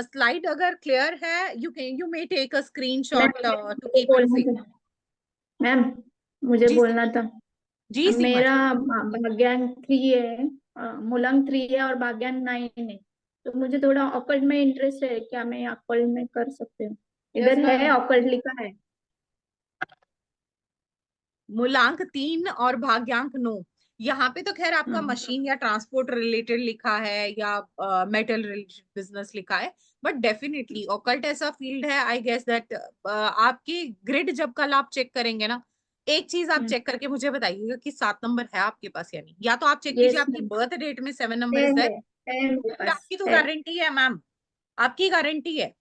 slide अगर clear है, you may take a screenshot to keep it safe. Ma'am मुझे जी बोलना था, जी सीमा मेरा जी। भाग्यांक 3 है, मूलांक 3 है और भाग्यांक 9 है, तो मुझे थोड़ा ऑकल्ट में इंटरेस्ट है, क्या मैं ऑकल्ट में कर सकती हूँ? Yes, इधर है ma'am. ऑकल्ट लिखा है। मूलांक 3 और भाग्यांक 9, यहाँ पे तो खैर आपका हाँ मशीन या ट्रांसपोर्ट रिलेटेड लिखा है या मेटल रिलेटेड बिजनेस लिखा है, बट डेफिनेटली ऑकल्ट ऐसा फील्ड है, आई गेस दैट आपकी ग्रिड जब कल आप चेक करेंगे ना, एक चीज आप चेक करके मुझे बताइएगा कि 7 नंबर है आपके पास या नहीं, या तो आप चेक कीजिए यस आपकी मैम, बर्थ डेट में 7 नंबर है इज है देयर, है मेरे फिर पास आपकी तो है। गारंटी है मैम, आपकी गारंटी है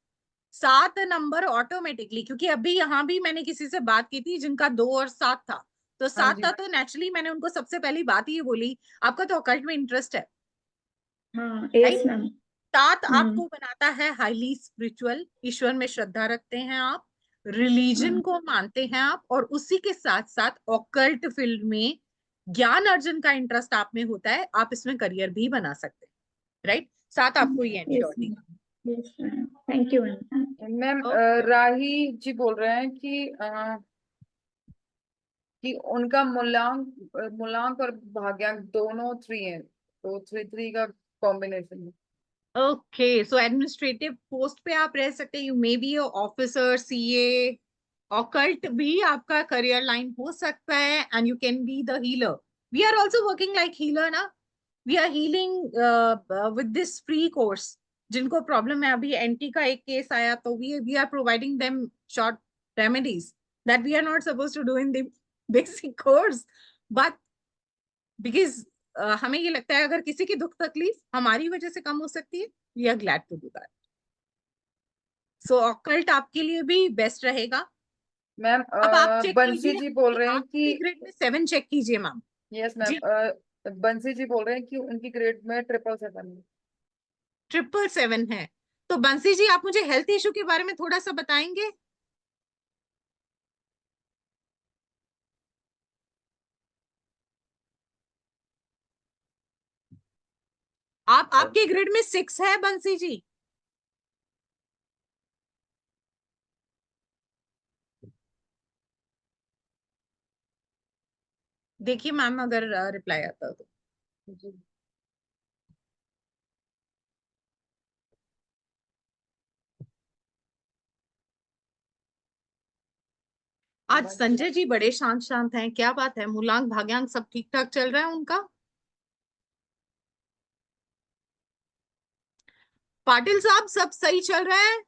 7 नंबर ऑटोमेटिकली, क्योंकि अभी यहाँ भी मैंने किसी से बात की थी जिनका 2 और 7 था, तो हाँ 7 जी। था तो नेचुरली मैंने उनको सबसे पहली बात ये बोली, आपका तो ऑकल्ट में इंटरेस्ट है, हाँ राइट? Yes ma'am. 7 आपको बनाता है हाईली स्पिरिचुअल, ईश्वर में श्रद्धा रखते हैं आप, रिलीजन को मानते हैं आप, और उसी के साथ साथ ऑकल्ट फील्ड में ज्ञान अर्जन का इंटरेस्ट आप में होता है, आप इसमें करियर भी बना सकते हैं, राइट? 7 आपको ये यस एंश्योर दी। Ma'am, yes ma'am, thank you ma'am. Ma'am okay, Rahi ji बोल रहे हैं कि उनका मूलांक और भाग्यांक दोनों 3 है, तो 3 का कॉम्बिनेशन है। ओके, सो एडमिनिस्ट्रेटिव पोस्ट पे आप रह सकते हैं, you may be officer, CA, occult भी आपका करियर लाइन हो सकता है, and you can be the healer. We are also working like healer ना, we are healing with this free course. जिनको प्रॉब्लम है, अभी एंटी का एक केस आया तो we are providing them short remedies that we are not suppose to do in the basic course, but because हमें ये लगता है अगर किसी की दुख तकलीफ हमारी वजह से कम हो सकती है, we are glad to do that. So occult आपके लिए भी बेस्ट रहेगा। मैम अब आप चेक बंसी कीजिए जी कि बोल रहे हैं आपकी कि ग्रेड में 7 चेक कीजिए मैम। यस मैम, जी, बंसी जी बोल रहे हैं कि उनकी ग्रेड में 777 है। 777 है। तो बंसी जी आप मुझे हेल्थ इशू के बारे में थोड़ा सा बताएंगे? आपके ग्रिड में 6 है बंसी जी? देखिए मैम अगर रिप्लाई आता तो। जी आज संजय जी बड़े शांत शांत हैं, क्या बात है? मूलांक भाग्यांक सब ठीक ठाक चल रहा है उनका? पाटिल साहब सब सही चल रहा है?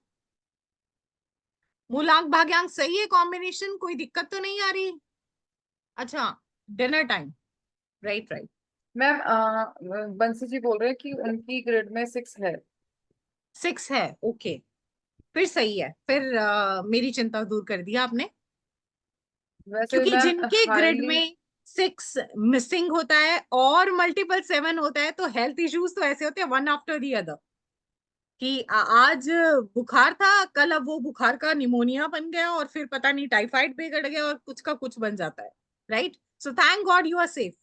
मूलांक भाग्यांक सही है कॉम्बिनेशन, कोई दिक्कत तो नहीं आ रही? अच्छा, dinner time, right right. Ma'am बंसी जी बोल रहे हैं कि उनकी ग्रेड में 6 है। 6 है, ओके। फिर सही है, फिर मेरी चिंता दूर कर दिया आपने। वैसे क्योंकि मैम जिनके ग्रिड हाईली में 6 मिसिंग होता है और मल्टीपल 7 होता है, तो हेल्थ इश्यूज तो ऐसे होते हैं वन आफ्टर दी अदर, कि आज बुखार था, कल अब वो बुखार का निमोनिया बन गया, और फिर पता नहीं टाइफाइड बिगड़ गया, और कुछ का कुछ बन जाता है, right? So thank god you are safe.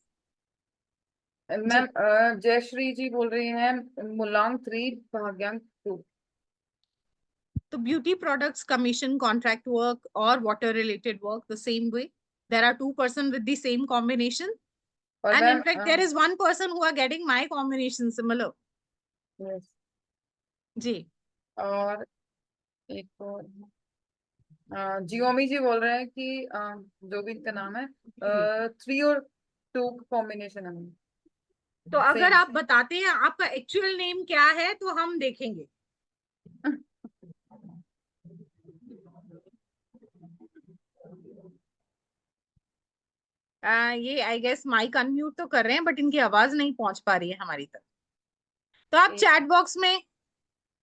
Ma'am Jayashree ji बोल रही हैं मुलांग 3 भाग्यांक 2। तो beauty products, commission, contract work और water related work the same way, there are 2 person with the same combination, और and in ma'am fact there is 1 person who are getting my combination similar. yes, जी। और एक और Xiaomi जी बोल रहे हैं कि जो भी इनका नाम है 3 और 2 कॉम्बिनेशन है तो अगर सेम। आप बताते हैं आपका एक्चुअल नेम क्या है तो हम देखेंगे। ये आई गेस माइक अनम्यूट तो कर रहे हैं, बट इनकी आवाज नहीं पहुंच पा रही है हमारी तक। तो आप चैट बॉक्स में।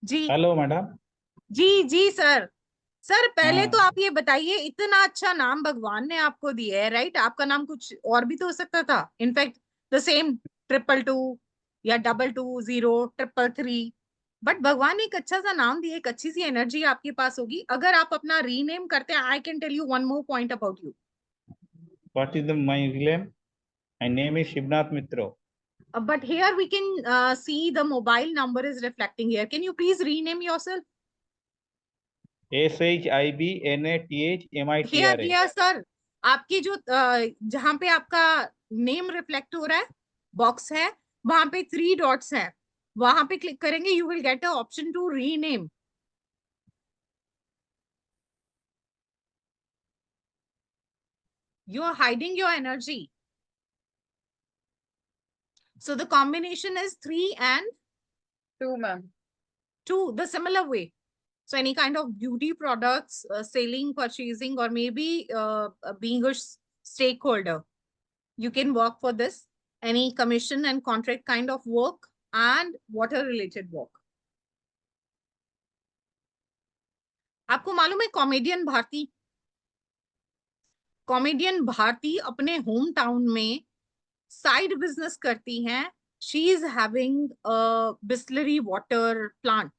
जी हेलो मैडम। जी जी सर। सर पहले तो हाँ, आप ये बताइए, इतना अच्छा नाम भगवान ने आपको दिया है, राइट? आपका नाम कुछ और भी तो हो सकता था, इनफैक्ट द सेम 222 या 222 333, बट भगवान ने एक अच्छा सा नाम दिया, एक अच्छी सी एनर्जी आपके पास होगी। अगर आप अपना रीनेम करते हैं, I can tell you one more point about you. what is the my name? My name is Shivnath Mitro. But here we can see the mobile number is reflecting here. Can you please rename yourself? Here, SHIBNATHMITRA. here, sir. आपकी जो जहां पे आपका name reflect हो रहा है, box है, वहां पे 3 डॉट्स हैं, वहां पे क्लिक करेंगे, you will get a option to rename. You are hiding your energy. So the combination is 3 and 2 ma'am 2, the similar way. So any kind of beauty products, selling, purchasing, or maybe being a stakeholder, you can work for this. Any commission and contract kind of work and water related work. आपको मालूम है comedian Bharti अपने home town में side business करती हैं। She is having a Bisleri water plant,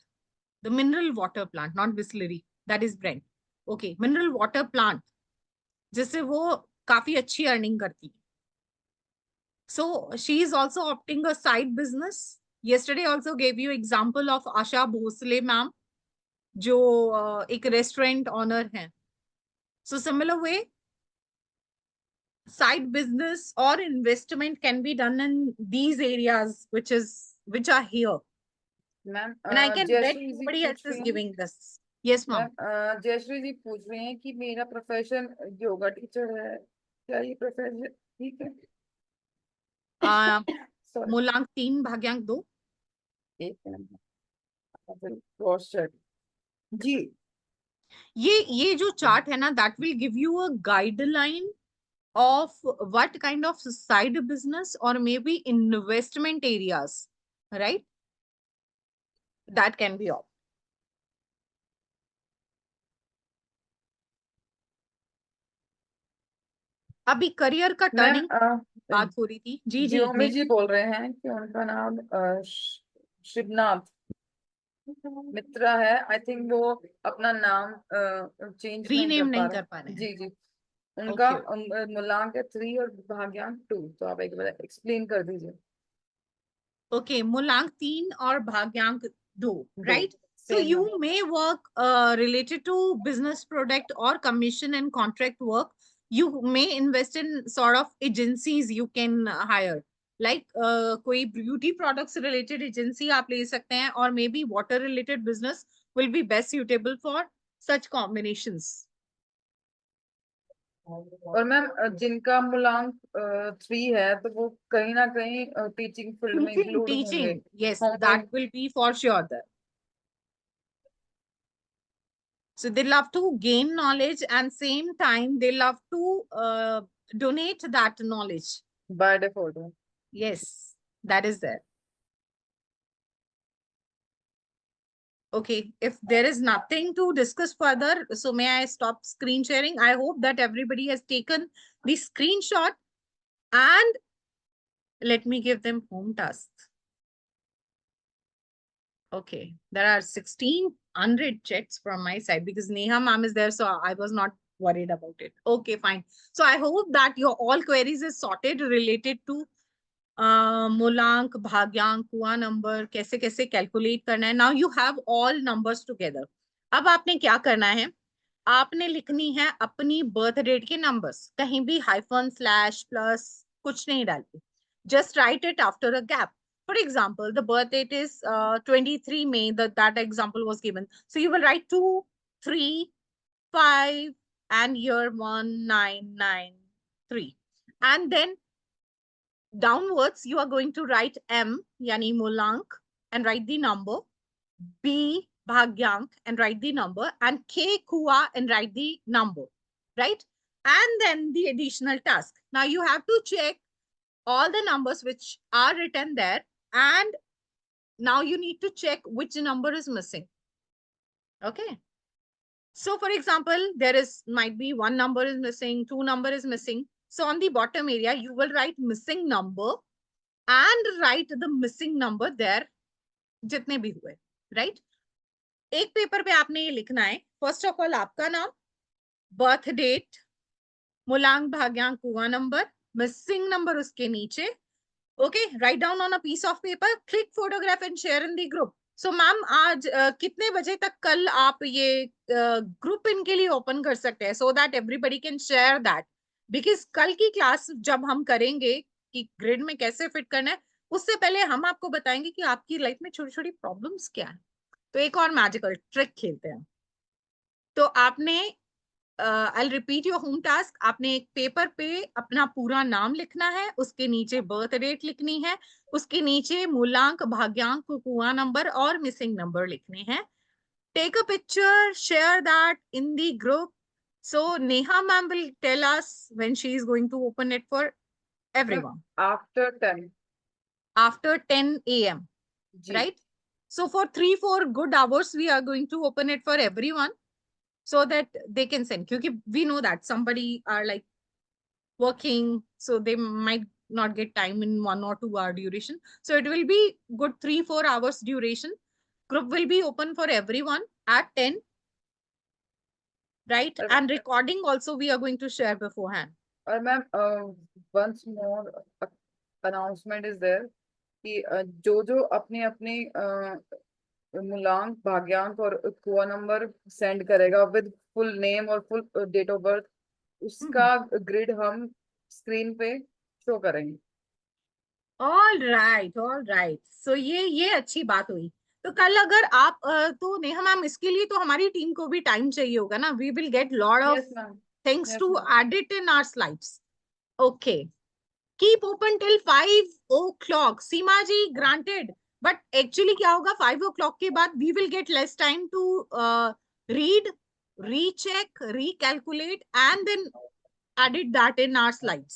the mineral water plant, not Bisleri, that is brand, okay, mineral water plant, जिससे वो काफी अच्छी अर्निंग करती है। So she is also opting a side business. Yesterday also gave you example of Asha Bhosle ma'am, जो एक restaurant honour हैं। So similar way, side business or investment can be done in these areas, which are here. Ma'am And I can bet Jayshree ji nobody else पूछ is रही हैं giving this. Yes, ma'am. Ma'am Jayashree ji पूछ रही हैं कि मेरा profession yoga teacher है, क्या ये प्रोफेशन ठीक है? सॉरी मूलांक 3 भाग्यांक 2। एक मिनट क्रॉस चेक जी। ये जो चार्ट है ना, that will give you a guideline of what kind of side business or maybe investment areas, right? That can be all. अभी करियर का मैम टर्निंग बात हो रही थी। जी जी जियोमी जी बोल रहे हैं कि उनका नाम शिवनाथ मित्रा है। आई थिंक वो अपना नाम चेंज नहीं रीनेम कर पा नहीं रहे। कर पा रहे हैं। जी जी उनका ओके मूलांक है 3 और भाग्यांक 2, तो आप एक बार एक्सप्लेन कर दीजिए। ओके, मूलांक 3 और भाग्यांक 2, 2 राइट? So सेम you है। may work related to business product or commission and contract work. You may invest in sort of agencies you can hire. Like कोई beauty products related agency आप ले सकते हैं, और maybe water related business will be best suitable for such combinations. और ma'am जिनका मूलांक 3 है तो वो कहीं ना कहीं टीचिंग फील्ड में इंक्लूड होंगे। Teaching, yes, होंगे that will be for sure there. So they love to gain knowledge and same time they love to donate that knowledge. By default. Yes, that is there. Okay, if there is nothing to discuss further, so may I stop screen sharing? I hope that everybody has taken the screenshot and let me give them home tasks. Okay, there are 1600 chats from my side because Neha ma'am is there, so I was not worried about it. Okay, fine. So I hope that your all queries is sorted related to मूलांक, भाग्यांक, कुआ number, कैसे कैसे calculate करना है. Now you have all numbers together. अब आपने क्या करना है, आपने लिखनी है अपनी बर्थ डेट के नंबर्स, कहीं भी हाइफन स्लैश प्लस कुछ नहीं डालते. Just right it after a gap. For example, the birth date is 23 May, that example was given. So you will write 2, 3, 5 and year 1993. And then downwards, you are going to write M, yani Mulank, and write the number. B, Bhagyank, and write the number. And K, Kua, and write the number. Right? And then the additional task. Now you have to check all the numbers which are written there. And now you need to check which number is missing. Okay. So for example, there is might be one number is missing, two number is missing. So on the bottom area, you will write missing number and write the missing number there जितने भी हुए. Right? एक paper पे आपने ये लिखना है. First of all, आपका नाम, birth date, मूलांक, भाग्यांक, कुआ नंबर, missing number उसके नीचे. Okay, write down on a piece of paper, click photograph and share in the group. So ma'am आज कितने बजे तक कल आप ये ग्रुप इनके लिए ओपन कर सकते हैं, so that everybody can share that, because कल की क्लास जब हम करेंगे कि ग्रिड में कैसे फिट करना है, उससे पहले हम आपको बताएंगे कि आपकी लाइफ में छोटी छोटी प्रॉब्लम्स क्या है. तो एक और मैजिकल ट्रिक खेलते हैं. तो आपने I repeat your home task. आपने एक पेपर पे अपना पूरा नाम लिखना है, उसके नीचे बर्थ डेट लिखनी है, उसके नीचे मूलांक, भाग्यांक, कुआ नंबर और मिसिंग नंबर लिखने हैं. Take a picture, share that in the group. So Neha ma'am will tell us when she is going to open it for everyone. After 10. After 10 a.m. जी. Right? So for 3-4 good hours, we are going to open it for everyone, so that they can send. Because we know that somebody are like working, so they might not get time in 1 or 2 hour duration. So it will be good 3-4 hours duration. Group will be open for everyone at 10. Right? Okay. And recording also we are going to share beforehand. और ma'am once more announcement is there कि जो अपनी अपनी मूलांक, भाग्यांक और कुआ number send करेगा with full name और फुल डेट ऑफ बर्थ, उसका ग्रिड हम स्क्रीन पे शो करेंगे. All right. So ये अच्छी बात हुई. तो कल अगर आप तो नेहा मैम इसके लिए तो हमारी टीम को भी टाइम चाहिए होगा ना. We will get lot of Yes, ma'am. things Yes, to ma'am. add it in our slides. Okay. Keep open till 5 o'clock. Seema ji, granted. But actually क्या होगा, 5 o'clock के बाद we will get less time to read, recheck, recalculate and then edit that in our slides.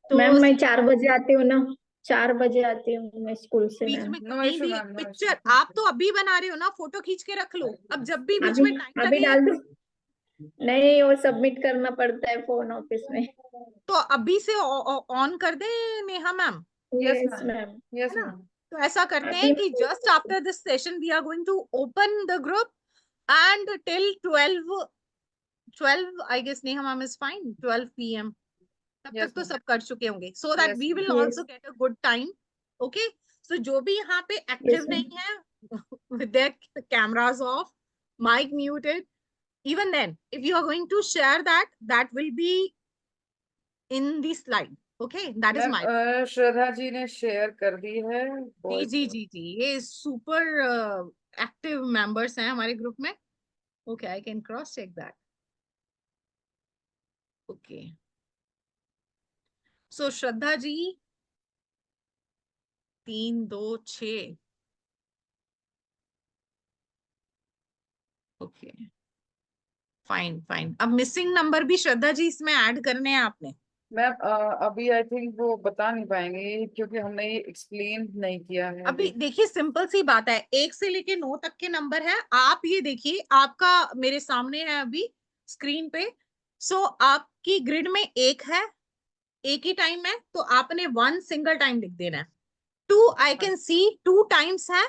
तो ma'am मैं 4 बजे आती हूँ ना, 4 बजे आती हूँ मैं स्कूल से. बीच मैम में No कहीं issue, भी ma'am, no पिक्चर issue. आप तो अभी बना रहे हो ना, फोटो खींच के रख लो. अब जब भी बीच अभी में टाइम अभी लगे, डाल दूँ? नहीं, वो सबमिट करना पड़ता है फोन ऑफिस में. तो अभी से ऑन कर दे Neha ma'am. Yes, yes ma'am. Ma'am. Yes, है ना? ma'am. तो ऐसा करते अभी हैं कि just after this session we are going to open the group and till 12 I guess Neha ma'am is fine. 12 PM तब Yes, तक तो ma'am. सब कर चुके होंगे, so that Yes, we will Yes. Also get a good time. Okay, so जो भी यहाँ पे एक्टिव Yes, ma'am. नहीं है with their cameras off, mic muted, even then if you are going to share that will be in the slide. Okay, that is ma'am my श्रद्धा जी ने share कर दी है. जी ये सुपर एक्टिव मेंबर्स हैं हमारे group में. Okay, I can cross check that. Okay, so Shraddha ji 326. Okay, fine. अब missing number भी श्रद्धा जी इसमें ऐड करने हैं आपने. मैम अभी आई थिंक वो बता नहीं पाएंगे क्योंकि हमने ये एक्सप्लेन नहीं किया है अभी अभी। देखिए सिंपल सी बात है, 1 से लेके 9 तक के नंबर है। आप ये देखिए, आपका मेरे सामने है अभी स्क्रीन पे। सो आपकी ग्रिड में एक है, एक ही टाइम है, तो आपने 1 सिंगल टाइम लिख देना है। 2 आई कैन सी 2 टाइम्स है,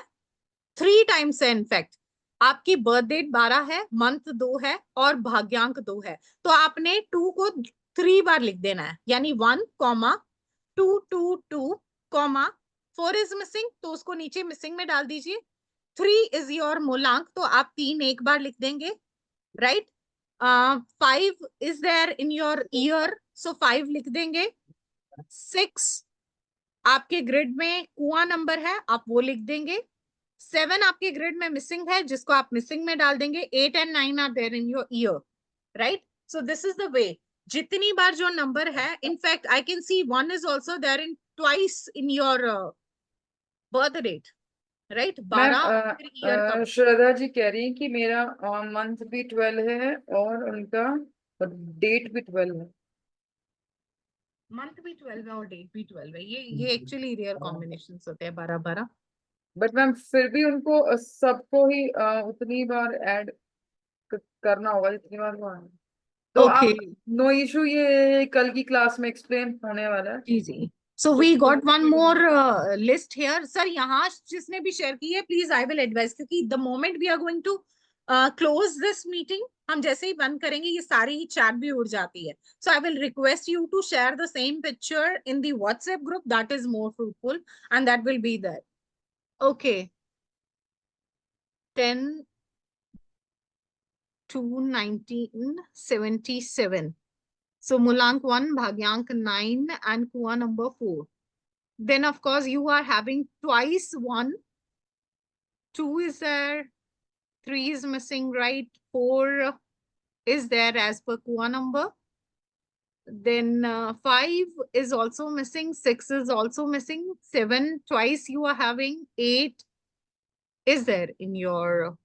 3 टाइम्स है इनफैक्ट। आपकी बर्थ डेट 12 है, मंथ 2 है और भाग्यांक 2 है, तो आपने 2 को 3 बार लिख देना है, यानी 1 कॉमा 2 2 2 कॉमा 4 इज मिसिंग, तो उसको नीचे मिसिंग में डाल दीजिए। 3 इज योर मूलांक, तो आप 3 एक बार लिख देंगे, right. 5 is there in your year, so 5 लिख देंगे। 6 आपके ग्रिड में कुआं नंबर है, आप वो लिख देंगे। 7 आपके ग्रिड में मिसिंग है, जिसको आप मिसिंग में डाल देंगे। 8 and 9 are there in your year, right. So this is the way. जितनी बार जो नंबर है, in fact I can see 1 is also there in twice in your birth date, right. Ma'am 12 फिर ईयर का। श्रद्धा जी कह रही है कि मेरा मंथ भी 12 है और उनका डेट भी 12 है। मंथ भी 12 है और डेट भी 12 है। ये एक्चुअली रेयर कॉम्बिनेशन होते हैं, 12 12। बट मैम फिर भी उनको सबको ही उतनी बार ऐड करना होगा जितनी बार वो आए। तो ओके, आप नो इशू, ये कल की क्लास में एक्सप्लेन होने वाला है। जी जी। सो तो we got one more list here sir. यहाँ जिसने भी शेयर की है, प्लीज आई विल एडवाइस, क्योंकि the moment we are going to close this meeting, हम जैसे ही बंद करेंगे ये सारी ही चैट भी उड़ जाती है। So I will request you to share the same picture in the WhatsApp group, that is more fruitful and that will be there. Okay, 10 to 1977. So Mulank 1, Bhagyank 9, and Kua number 4. Then of course you are having twice 1. 2 is there, 3 is missing, right? 4 is there as per Kua number. Then 5 is also missing, 6 is also missing, 7 twice you are having, 8 is there in your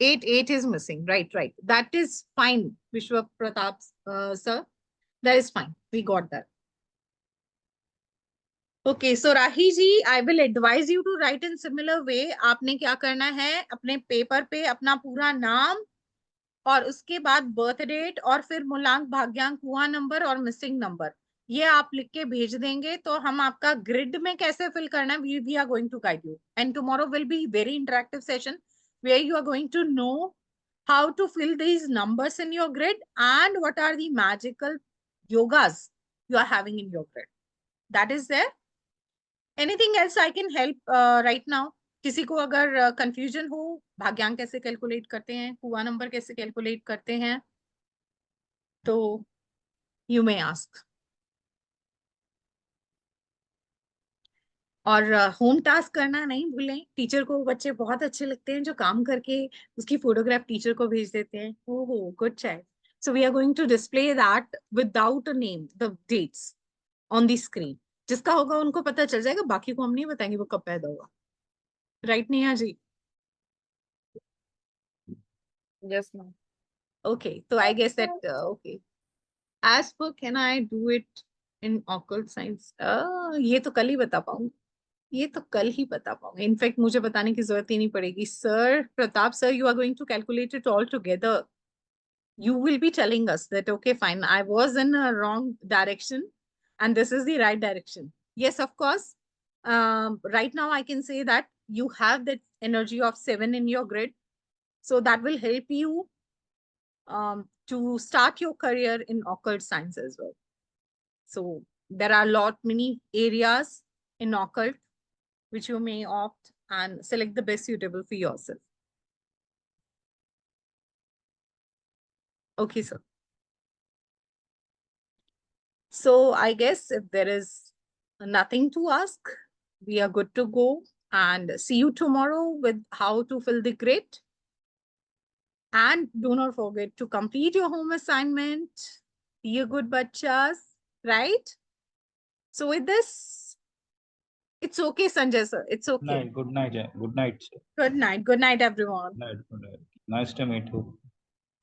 8 is missing, right. That is fine, Vishwa Pratap sir. That is fine. We got that. Okay, so Rahi ji, I will advise you to write in similar way. आपने क्या करना है, अपने paper पे अपना पूरा नाम और उसके बाद बर्थ डेट और फिर मूलांक, भाग्यांक, कुआं नंबर और मिसिंग नंबर, ये आप लिख के भेज देंगे, तो हम आपका ग्रिड में कैसे फिल करना है, we are going to guide you. And tomorrow will be very interactive session where you are going to know how to fill these numbers in your grid and what are the magical yogas you are having in your grid. That is there. Anything else I can help right now? किसी को अगर confusion हो, भाग्यांक कैसे calculate करते हैं, कुआं number कैसे calculate करते हैं, तो यू मे आस्क। और होम टास्क करना नहीं भूलें। टीचर को बच्चे बहुत अच्छे लगते हैं जो काम करके उसकी फोटोग्राफ टीचर को भेज देते हैं। ओहो, good child. So we are going to display that without a name, the dates on the screen. जिसका होगा उनको पता चल जाएगा, बाकी को हम नहीं बताएंगे वो कब पैदा हुआ, right Neha ji? Yes ma'am. Okay, so I guess that okay. As per, can I do it in occult science? ये तो कल ही बता पाऊंगी, ये तो कल ही बता पाऊंगी। इनफैक्ट मुझे बताने की जरूरत ही नहीं पड़ेगी। Sir Pratap sir, you are going to calculate it all together. You will be telling us that okay, fine, I was in a wrong direction and this is the right direction. Yes, of course. Right now I can say that you have that energy of 7 in your grid, so that will help you to start your career in occult science as well. So there are many areas in occult which you may opt and select the best suitable for yourself. Okay, sir. So I guess if there is nothing to ask, we are good to go and see you tomorrow with how to fill the grid. And do not forget to complete your home assignment. Be a good bachas, right? So with this, it's okay, Sanjay sir. It's okay. Good night. Good night, sir. Good night. Good night, everyone. Good night. Nice to meet you.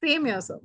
Same here, sir.